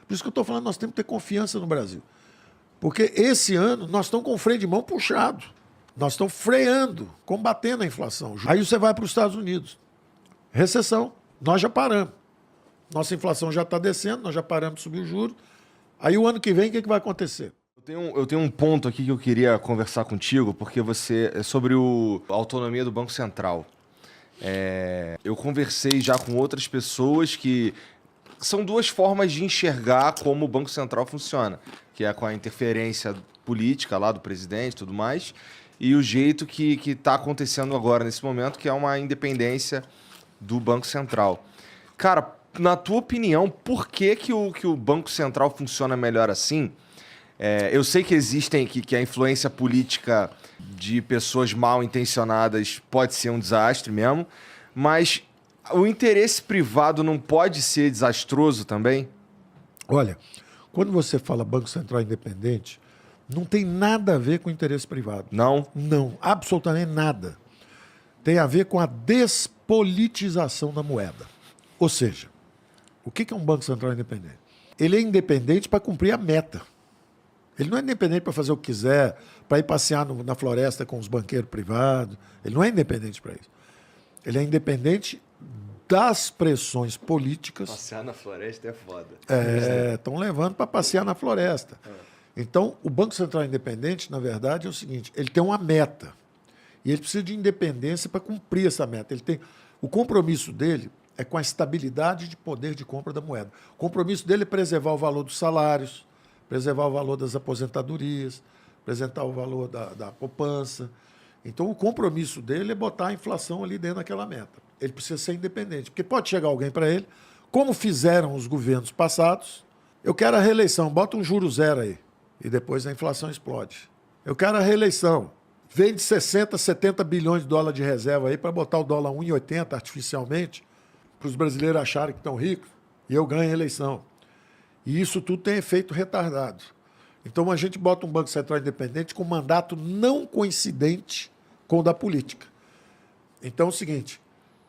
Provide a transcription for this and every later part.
Por isso que eu estou falando, nós temos que ter confiança no Brasil. Porque esse ano nós estamos com o freio de mão puxado. Nós estamos freando, combatendo a inflação. Aí você vai para os Estados Unidos. Recessão. Nós já paramos. Nossa inflação já está descendo, nós já paramos de subir o juros. Aí o ano que vem, o que vai acontecer? Eu tenho um ponto aqui que eu queria conversar contigo, porque é sobre a autonomia do Banco Central. Eu conversei já com outras pessoas que são duas formas de enxergar como o Banco Central funciona, que é com a interferência política lá do presidente e tudo mais, e o jeito que está acontecendo agora, nesse momento, que é uma independência do Banco Central. Cara, na tua opinião, por que o Banco Central funciona melhor assim? Eu sei que que a influência política de pessoas mal intencionadas pode ser um desastre mesmo, mas o interesse privado não pode ser desastroso também? Olha, quando você fala Banco Central independente, não tem nada a ver com interesse privado. Não? Não, absolutamente nada. Tem a ver com a despolitização da moeda. Ou seja, o que é um Banco Central independente? Ele é independente para cumprir a meta. Ele não é independente para fazer o que quiser, para ir passear na floresta com os banqueiros privados. Ele não é independente para isso. Ele é independente das pressões políticas. Passear na floresta é foda. Estão levando para passear na floresta. Então, o Banco Central independente, na verdade, é o seguinte, ele tem uma meta. E ele precisa de independência para cumprir essa meta. O compromisso dele é com a estabilidade de poder de compra da moeda. O compromisso dele é preservar o valor dos salários, preservar o valor das aposentadorias, preservar o valor da poupança. Então, o compromisso dele é botar a inflação ali dentro daquela meta. Ele precisa ser independente, porque pode chegar alguém para ele, como fizeram os governos passados, eu quero a reeleição, bota um juro zero aí, e depois a inflação explode. Eu quero a reeleição, vende 60, 70 bilhões de dólares de reserva aí para botar o dólar 1,80 artificialmente, para os brasileiros acharem que estão ricos, e eu ganho a eleição. E isso tudo tem efeito retardado. Então a gente bota um Banco Central independente com mandato não coincidente com o da política. Então é o seguinte,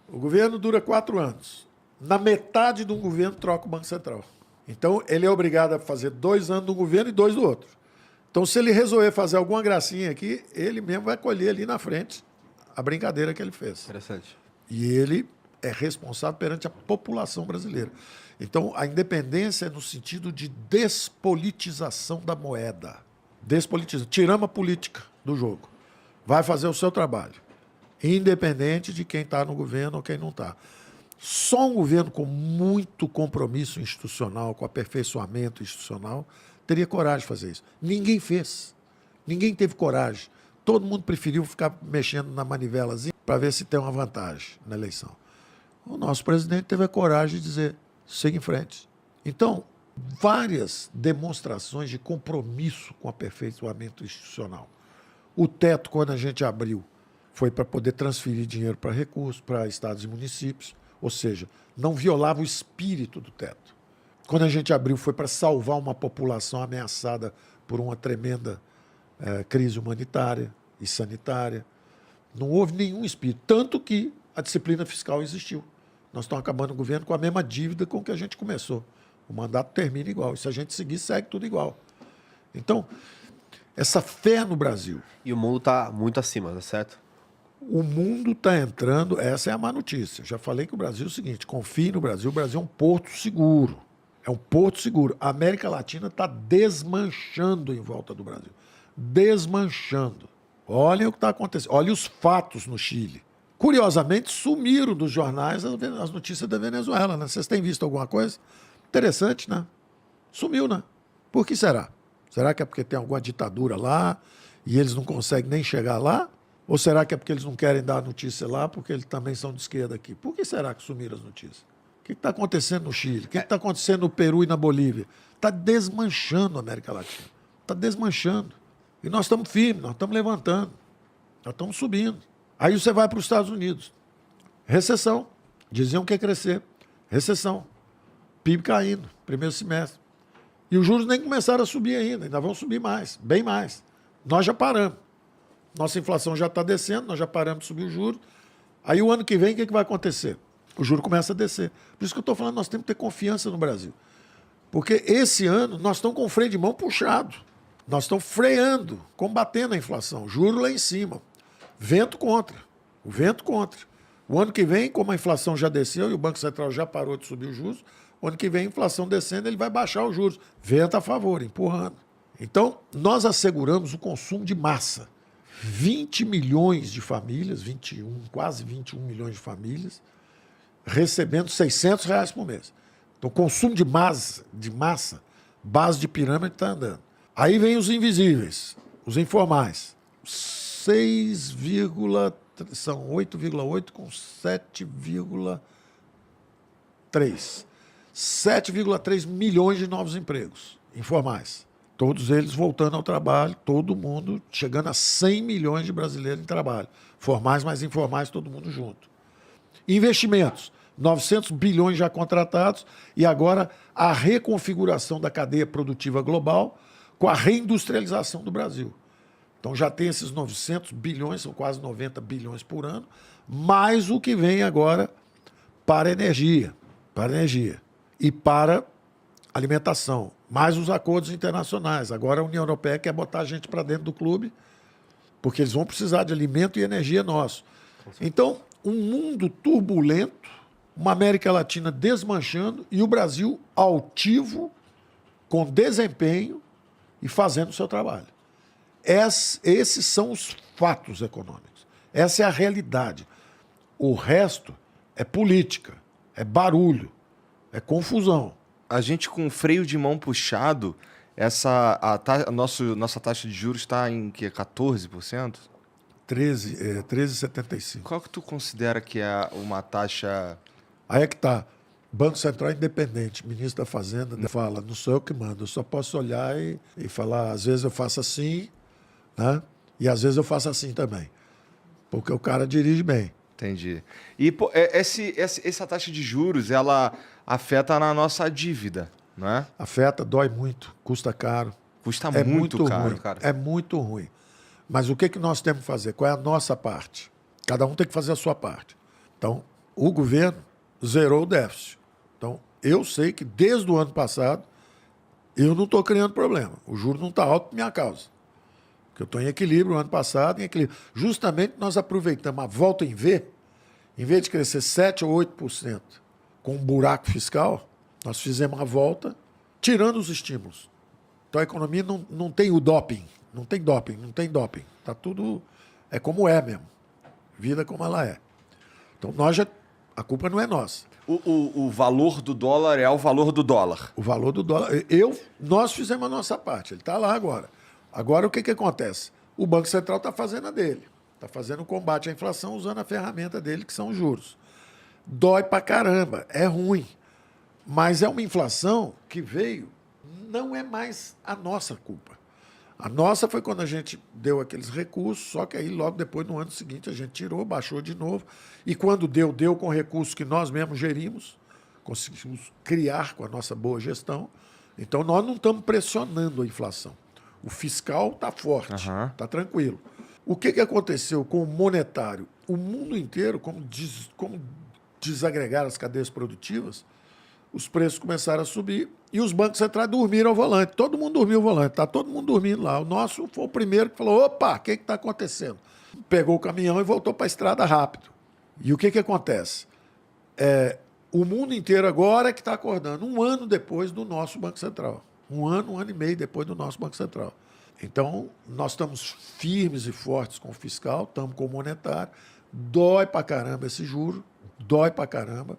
o governo dura 4 anos. Na metade de um governo troca o Banco Central. Então ele é obrigado a fazer 2 anos do governo e 2 do outro. Então se ele resolver fazer alguma gracinha aqui, ele mesmo vai colher ali na frente a brincadeira que ele fez. Interessante. E ele é responsável perante a população brasileira. Então, a independência é no sentido de despolitização da moeda. Despolitização. Tiramos a política do jogo. Vai fazer o seu trabalho. Independente de quem está no governo ou quem não está. Só um governo com muito compromisso institucional, com aperfeiçoamento institucional, teria coragem de fazer isso. Ninguém fez. Ninguém teve coragem. Todo mundo preferiu ficar mexendo na manivelazinha para ver se tem uma vantagem na eleição. O nosso presidente teve a coragem de dizer, siga em frente. Então, várias demonstrações de compromisso com o aperfeiçoamento institucional. O teto, quando a gente abriu, foi para poder transferir dinheiro para recursos, para estados e municípios, ou seja, não violava o espírito do teto. Quando a gente abriu, foi para salvar uma população ameaçada por uma tremenda crise humanitária e sanitária. Não houve nenhum espírito, tanto que a disciplina fiscal existiu. Nós estamos acabando o governo com a mesma dívida com que a gente começou. O mandato termina igual. E se a gente seguir, segue tudo igual. Então, essa fé no Brasil. E o mundo está muito acima, tá certo? O mundo está entrando, essa é a má notícia. Já falei que o Brasil é o seguinte, confie no Brasil, o Brasil é um porto seguro. É um porto seguro. A América Latina está desmanchando em volta do Brasil. Desmanchando. Olhem o que está acontecendo. Olhem os fatos no Chile. Curiosamente, sumiram dos jornais as notícias da Venezuela, né? Vocês têm visto alguma coisa? Interessante, né? Sumiu, né? Por que será? Será que é porque tem alguma ditadura lá e eles não conseguem nem chegar lá? Ou será que é porque eles não querem dar a notícia lá porque eles também são de esquerda aqui? Por que será que sumiram as notícias? O que está acontecendo no Chile? O que está acontecendo no Peru e na Bolívia? Está desmanchando a América Latina. Está desmanchando. E nós estamos firmes, nós estamos levantando. Nós estamos subindo. Aí você vai para os Estados Unidos. Recessão. Diziam que ia crescer. Recessão. PIB caindo, primeiro semestre. E os juros nem começaram a subir ainda vão subir mais, bem mais. Nós já paramos. Nossa inflação já está descendo, nós já paramos de subir os juros. Aí o ano que vem, o que vai acontecer? O juro começa a descer. Por isso que eu estou falando, nós temos que ter confiança no Brasil. Porque esse ano nós estamos com o freio de mão puxado. Nós estamos freando, combatendo a inflação. Juro lá em cima. Vento contra. O vento contra. O ano que vem, como a inflação já desceu e o Banco Central já parou de subir os juros, o ano que vem a inflação descendo, ele vai baixar os juros. Vento a favor, empurrando. Então, nós asseguramos o consumo de massa. 20 milhões de famílias, quase 21 milhões de famílias, recebendo R$600 por mês. Então, o consumo de massa, base de pirâmide está andando. Aí vem os invisíveis, os informais. São 8,8 com 7,3. 7,3 milhões de novos empregos informais. Todos eles voltando ao trabalho, todo mundo chegando a 100 milhões de brasileiros em trabalho. Formais mais informais, todo mundo junto. Investimentos, 900 bilhões já contratados e agora a reconfiguração da cadeia produtiva global com a reindustrialização do Brasil. Então já tem esses 900 bilhões, são quase 90 bilhões por ano, mais o que vem agora para energia e para alimentação, mais os acordos internacionais. Agora a União Europeia quer botar a gente para dentro do clube, porque eles vão precisar de alimento e energia nosso. Então, um mundo turbulento, uma América Latina desmanchando e o Brasil altivo, com desempenho e fazendo o seu trabalho. Esses são os fatos econômicos. Essa é a realidade. O resto é política, é barulho, é confusão. A gente com o freio de mão puxado, nossa taxa de juros está em que, 14%? 13,75. Qual que tu considera que é uma taxa... Aí é que está. Banco Central independente, ministro da Fazenda fala, não sou eu que mando, eu só posso olhar e falar, às vezes eu faço assim, né? E às vezes eu faço assim também. Porque o cara dirige bem. Entendi. E pô, essa taxa de juros, ela afeta na nossa dívida, não é? Afeta, dói muito, custa caro. Custa muito caro, ruim, cara. É muito ruim. Mas o que nós temos que fazer? Qual é a nossa parte? Cada um tem que fazer a sua parte. Então, o governo zerou o déficit. Então, eu sei que desde o ano passado eu não estou criando problema. O juro não está alto por minha causa. Porque eu estou em equilíbrio o ano passado, em equilíbrio. Justamente nós aproveitamos a volta em vez de crescer 7% ou 8% com um buraco fiscal, nós fizemos a volta tirando os estímulos. Então a economia não tem o doping. Não tem doping. Está tudo... É como é mesmo. Vida como ela é. Então a culpa não é nossa. O valor do dólar é o valor do dólar. O valor do dólar... Nós fizemos a nossa parte. Ele está lá agora. Agora, o que acontece? O Banco Central está fazendo a dele. Está fazendo o combate à inflação usando a ferramenta dele, que são os juros. Dói pra caramba. É ruim. Mas é uma inflação que veio... Não é mais a nossa culpa. A nossa foi quando a gente deu aqueles recursos, só que aí logo depois, no ano seguinte, a gente tirou, baixou de novo. E quando deu com recursos que nós mesmos gerimos, conseguimos criar com a nossa boa gestão. Então, nós não estamos pressionando a inflação. O fiscal está forte, está tranquilo. O que aconteceu com o monetário? O mundo inteiro, como desagregar as cadeias produtivas, os preços começaram a subir e os bancos centrais dormiram ao volante. Todo mundo dormiu ao volante, está todo mundo dormindo lá. O nosso foi o primeiro que falou, opa, o que está acontecendo? Pegou o caminhão e voltou para a estrada rápido. E o que acontece? O mundo inteiro agora é que está acordando, um ano depois do nosso Banco Central. Um ano e meio depois do nosso Banco Central. Então, nós estamos firmes e fortes com o fiscal, estamos com o monetário. Dói pra caramba esse juro, dói pra caramba,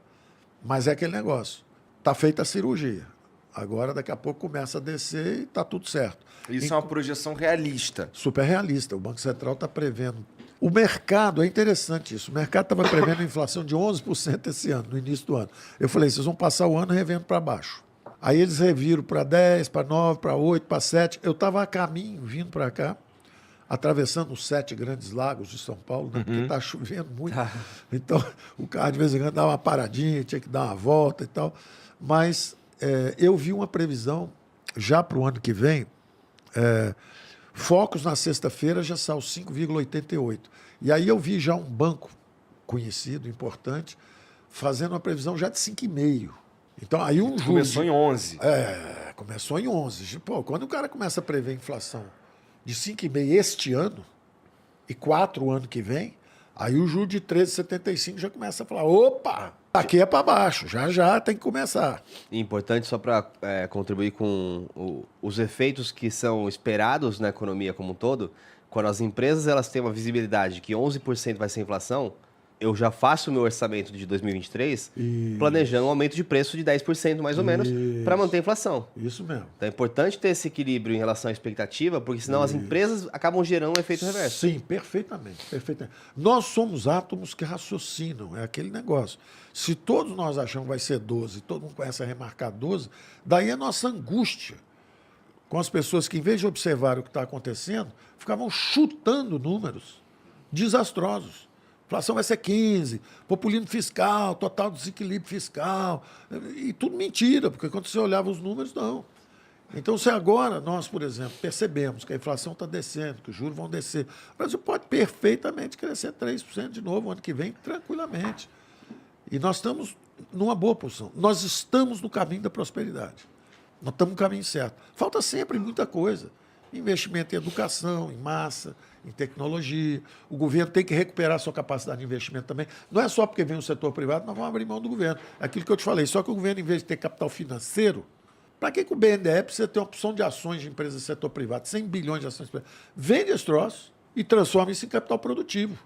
mas é aquele negócio. Está feita a cirurgia. Agora, daqui a pouco, começa a descer e está tudo certo. Isso é uma projeção realista. Super realista. O Banco Central está prevendo. O mercado, é interessante isso, o mercado estava prevendo inflação de 11% esse ano, no início do ano. Eu falei, vocês vão passar o ano revendo para baixo. Aí eles reviram para 10, para 9, para 8, para 7. Eu estava a caminho, vindo para cá, atravessando os 7 grandes lagos de São Paulo, né? Porque está chovendo muito. Então, o carro de vez em quando dava uma paradinha, tinha que dar uma volta e tal. Mas eu vi uma previsão, já para o ano que vem, Focus na sexta-feira já saiu 5,88. E aí eu vi já um banco conhecido, importante, fazendo uma previsão já de 5,5. Então, aí um juro... Começou em 11. Começou em 11. Pô, quando o cara começa a prever inflação de 5,5 este ano e 4 o ano que vem, aí o juro de 13,75 já começa a falar, opa, aqui é para baixo, já tem que começar. E importante só para contribuir com os efeitos que são esperados na economia como um todo, quando as empresas elas têm uma visibilidade que 11% vai ser inflação, eu já faço o meu orçamento de 2023 planejando um aumento de preço de 10% mais ou menos para manter a inflação. Isso mesmo. Então é importante ter esse equilíbrio em relação à expectativa, porque senão as empresas acabam gerando um efeito reverso. Sim, perfeitamente. Nós somos átomos que raciocinam, é aquele negócio. Se todos nós achamos que vai ser 12, todo mundo começa a remarcar 12, daí a nossa angústia com as pessoas que, em vez de observar o que está acontecendo, ficavam chutando números desastrosos. Inflação vai ser 15, populismo fiscal, total desequilíbrio fiscal, e tudo mentira, porque quando você olhava os números, não. Então, se agora nós, por exemplo, percebemos que a inflação está descendo, que os juros vão descer, o Brasil pode perfeitamente crescer 3% de novo ano que vem, tranquilamente. E nós estamos numa boa posição. Nós estamos no caminho da prosperidade. Nós estamos no caminho certo. Falta sempre muita coisa. Investimento em educação, em massa, em tecnologia. O governo tem que recuperar sua capacidade de investimento também. Não é só porque vem o setor privado, nós vamos abrir mão do governo. É aquilo que eu te falei. Só que o governo, em vez de ter capital financeiro, para que o BNDES precisa ter uma opção de ações de empresas do setor privado, 100 bilhões de ações privadas? Vende esse troço e transforma isso em capital produtivo.